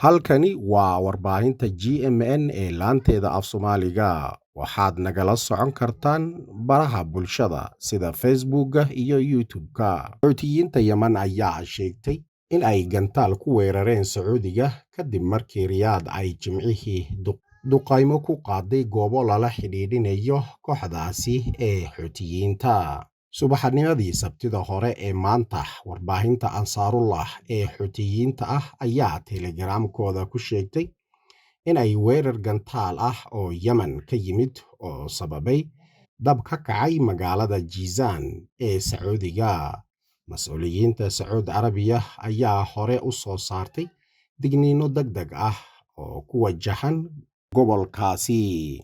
Halkani waa warbaahinta GMN ee laanteeda af Soomaaliga. Waxaad nagala socon kartaan baraha bulshada sida Facebooka iyo YouTube-ka. Xuutiyiinta Yemen ayaa sheegtay in ay gantaal ku weerareen Sacuudiga kadib markii Riyaad ay Jimcihii duqaymo ku qaaday goobo lala xidhiidhinayo kooxdaasi ee Xuutiyiinta. Subaxnimadii Sabtida hore ee maanta, warbaahinta Ansaarullah ee Xuutiyiinta ayaa Telegram-kooda ku sheegtay in ay weerar gantaal oo Yemen ka yimid oo sababay dab ka kacay magaalada Jizan ee Sacuudiga. Mas'uuliyiinta Sacuudi Carabiya ayaa hore u soo saartay digniino degdeg oo ku wajahan gobolkaasi.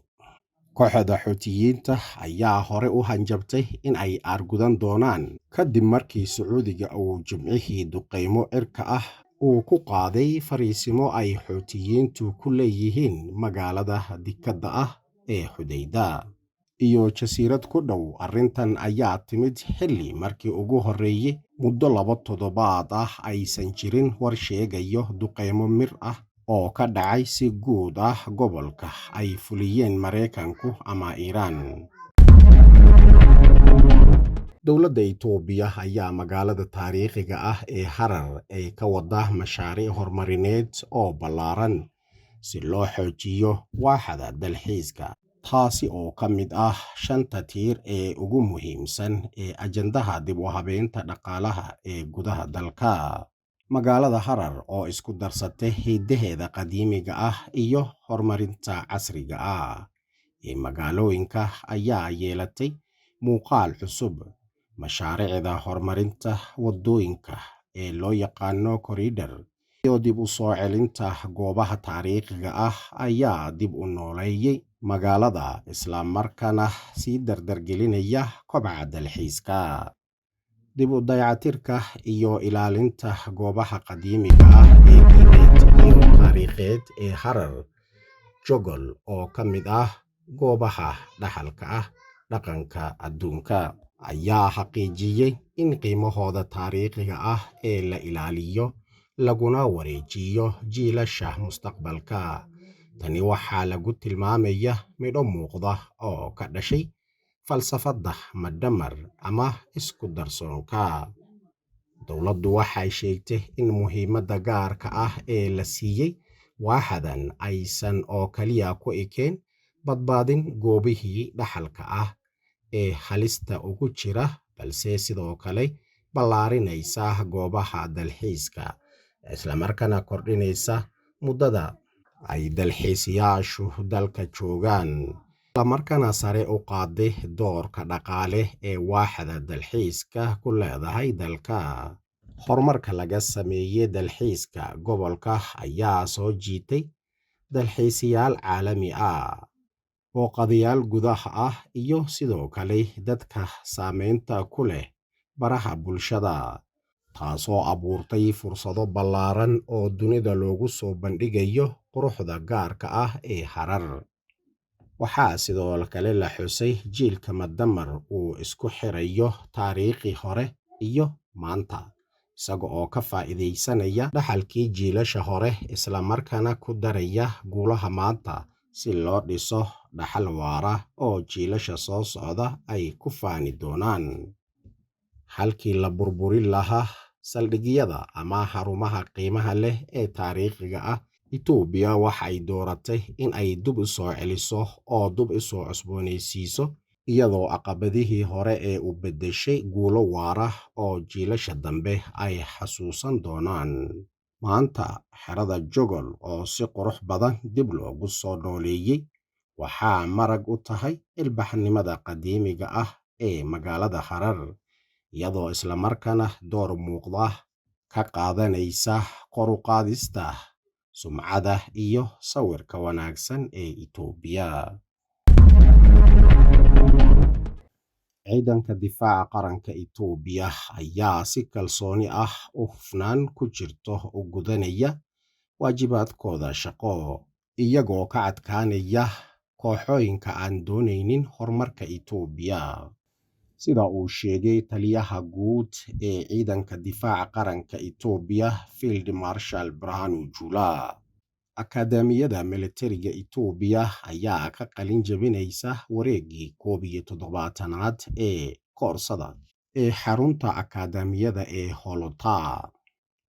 Kooxda Xuutiyiinta ayaa hore u hanjabtay in ay aargudan doonaan kadib markii Sacuudiga uu Jimcihii duqaymo cirka uu ku qaaday fariisimo ay Xuutiyiintu ku leeyihiin magaalada dekedda ee Xudayda iyo jasiirad ku dhow. Arrintan ayaa timid xilli markii ugu horreeyay muddo 2 toddobaad aysan jirin war sheegayo duqaymo mir oo ka dhacay si guud gobolka ay fuliyeen Mareykanku ama Iiraan. Dowladda Itoobiya ayaa magaalada taariikhiga ee Harar ay ka wada mashaariic horumarineed oo ballaaran si loo xoojiyo waaxda dalxiiska, taasi oo ka mid 5 tiir ee ugu muhiimsan ee ajandaha dib u habeynta dhaqaalaha ee gudaha dalka. Magaalada Harar oo isku darsatay hiddaheeda qadiimiga iyo horumarinta casriga ee magaalooyinka ayaa yeelatay muuqaal cusub. Mashaariicda horumarinta wadooyinka ee loo yaqaano corridor iyo dib u soo celinta goobaha taariikhiga ayaa dib u nooleeyay magaalada, isla markaana sii dardargelinaya kobaca dalxiiska. Dib u dayactirka iyo ilaalinta goobaha qadiimiga ee diimeed iyo taariikheed ee Harar Jogol oo ka mid goobaha dhaxalka dhaqanka adduunka, ayaa xaqiijiyay in qiimahooda taariikhiga ee la ilaaliyo laguna wareejiyo jiilasha mustaqbalka. Tani waxaa lagu tilmaamayaa midho muuqda oo ka dhashay falsafadda madamar ama isku darsoonka. Dowladdu waxay sheegtay in muhiimadda gaarka ee la siiyey waaxdan aysan oo kaliya ku ekeen badbaadin goobihii dhaxalka ee halista ugu jira, balse sidoo kale ballaarinaysa goobaha dalxiiska, isla markaana kordhinaysa muddada ay dalxiisayaashu dalka joogaan, isla markaana sare u qaaday doorka dhaqaale ee waaxda dalxiiska ku leedahay dalka. Horumarka laga sameeyay dalxiiska gobolka ayaa soo jiitay dalxiisayaal caalami booqdayaal gudaha iyo sidoo kale dadka saameynta ku leh baraha bulshada, taasoo abuurtay fursado ballaaran oo dunida loogu soo bandhigayo quruxda gaarka ee Harar. Waxaa sidoo kale la xusay jiilka madamar uu isku xirayo taariikhi hore iyo maanta, isaga oo ka faa'iideysanaya dhaxalkii jiilasha hore, isla markaana ku daraya guulaha maanta si loo dhiso dhaxal waara oo jiilasha soo socda ay ku faani doonaan. Halkii la burburin lahaa saldhigyada ama xarumaha qiimaha leh ee taariikhiga Itoobiya waxay dooratay in ay dib u soo celiso oo dib u soo cusboonaysiiso, iyadoo caqabadihii hore ee u beddeshay guulo waara oo jiilasha dambe ay xasuusan doonaan. Maanta, xerada Jogol oo si qurux badan dib loogu soo nooleeyay waxaa marag u tahay ilbaxnimada qadiimiga ee magaalada Harar, iyadoo isla markaana door muuqda ka qaadanaysa kor u qaadista sumcadda iyo sawirka wanaagsan ee Itoobiya. Ciidanka Difaaca Qaranka Itoobiya ayaa si kalsooni u hufnaan ku jirto u gudanaya waajibaadkooda shaqo, iyagoo ka adkaanaya kooxooyinka aan doonaynin horumarka Itoobiya. Sida uu sheegay taliyaha guud ee ciidanka difaaca qaranka Itoobiya Field Marshal Birhanu Jula. akadeemiyada militariga Itoobiya ayaa ka qalin jebinaysa wareeggii 17aad ee koorsada ee xarunta akadeemiyada ee Holotaa.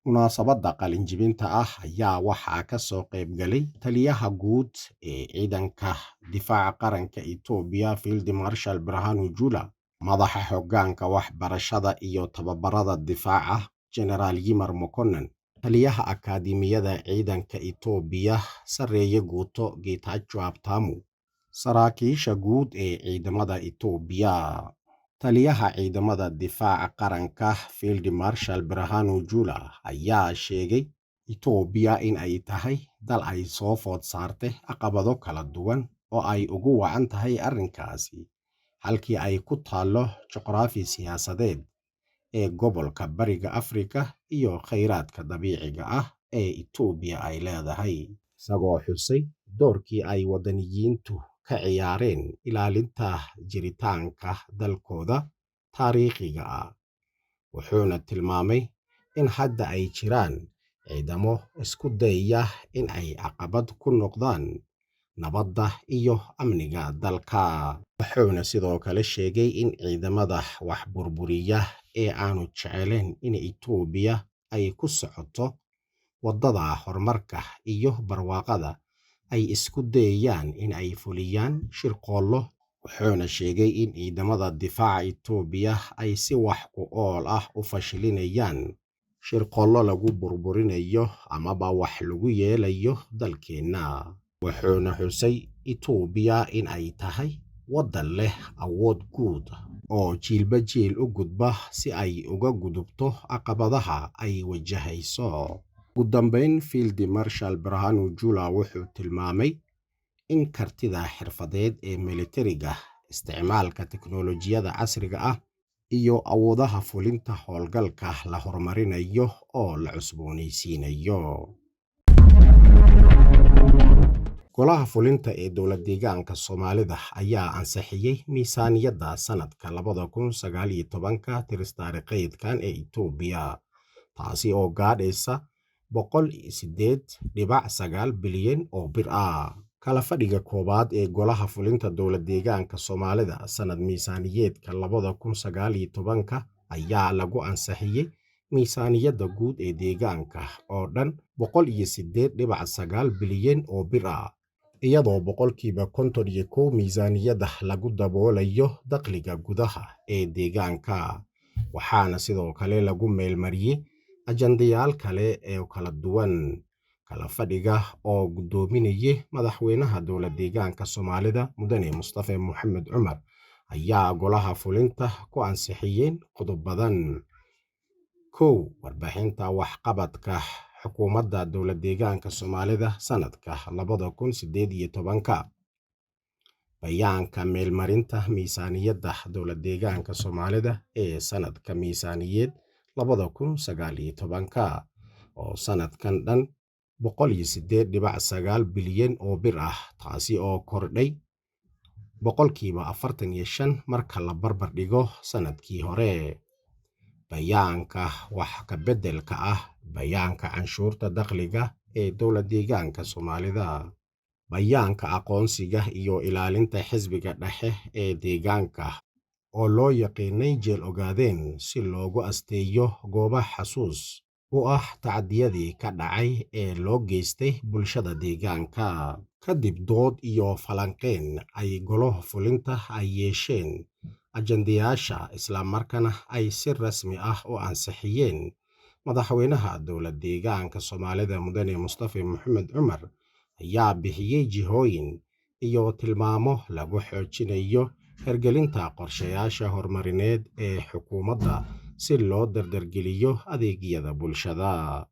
Munaasabadda qalin jebinta ayaa waxaa ka soo qayb galay taliyaha guud ee ciidanka difaaca qaranka Itoobiya Field Marshal Birhanu Jula, madaxa hoggaanka waxbarashada iyo tababarada difaaca General Yimar Mokonnen, taliyaha akadeemiyada ciidanka Itoobiya Sareeye Guuto Getachew Habtamu, saraakiisha guud ee ciidamada Itoobiya. Taliyaha ciidamada difaaca qaranka Field Marshal Birhanu Jula ayaa sheegay Itoobiya in ay tahay dal ay soo food saartay caqabado kala duwan oo ay ugu wacan tahay arrinkaasi, halkii ay ku taalo juqraafi siyaasadeed ee gobolka Bariga Afrika iyo kheyraadka dabiiciga ah ee Itoobiya ay leedahay, isagoo xusay doorkii ay wadaniyiintu ka ciyaareen ilaalinta jiritaanka dalkooda taariikhiga ah. Wuxuuna tilmaamay in hadda ay jiraan ciidamo isku dayaya in ay caqabad ku noqdaan nabadda iyo amniga dalka. Wuxuuna sidoo kale sheegay in ciidamada wax burburiya ee aanu jecelayn in Itoobiya ay ku socoto waddada horumarka iyo barwaaqada ay isku dayayaan in ay fuliyaan shirqoollo. Wuxuuna sheegay in ciidamada difaaca Itoobiya ay si wax ku ool ah u fashilinayaan shirqoollo lagu burburinayo amaba wax lagu yeelayo dalkeena. Wuxuuna xusay Itoobiya in ay tahay waddan leh awood guud oo jiilba jiil u gudba si ay uga gudubto caqabadaha ay wajahayso. Ugu dambeyn, Field Marshal Birhanu Jula wuxuu tilmaamay in kartida xirfadeed ee militariga, isticmaalka teknoolojiyadda casriga ah iyo awoodaha fulinta howlgalka la horumarinayo oo la cusboonaysiinayo. Golaha fulinta ee dowlad deegaanka Soomaalida ayaa ansixiyay miisaaniyadda sanadka 2019 tiris taariikheedkan ee Itoobiya, taasi oo gaadhaysa 108.9 bilyan oo bir ah. Kala fadhiga koowaad ee golaha fulinta dowlad deegaanka Soomaalida sanad miisaaniyeedka 2019 ayaa lagu ansixiyay miisaaniyadda guud ee deegaanka oo dhan 108.9 bilyan oo bir ah, iyadoo boqolkiiba 51 miisaaniyadda lagu daboolayo dakhliga gudaha ee deegaanka. Waxaana sidoo kale lagu meelmariyay ajandayaal kale ee kala duwan. Kala fadhiga oo gudoominayay madaxweynaha dowlad deegaanka Soomaalida Mudane Mustafa Mohamed Cumar ayaa golaha fulinta ku ansixiyeen qodobadan: 1. Warbixinta waxqabadka xukuumadda dowlad deegaanka Soomaalida sanadka 2018. Bayaanka meelmarinta miisaaniyadda dowlad deegaanka Soomaalida ee sanadka miisaaniyeed 2019 oo sanadkan dhan 108.9 bilyan oo bir ah, taasi oo kordhay boqolkiiba 45 marka la barbar dhigo sanadkii hore. Bayaanka wax ka beddelka bayaanka canshuurta dakhliga ee dowlad deegaanka Soomaalida. Bayaanka aqoonsiga iyo ilaalinta xisbiga dhexe ee deegaanka oo loo yaqiinay Jeel Ogaadeen si loogu asteeyo goobaha xasuus u ah tacadiyadii ka dhacay ee loo geystay bulshada deegaanka. Kadib dood iyo falanqeyn ay golaha fulinta ay yeesheen ajandayaasha isla markaana ay si rasmi ah u ansixiyeen, madaxweynaha dowlad deegaanka Soomaalida Mudane Mustafa Mohamed Cumar ayaa bixiyay jihooyin iyo tilmaamo lagu xoojinayo hirgelinta qorshayaasha horumarineed ee xukuumadda si loo dardargeliyo adeegyada bulshada.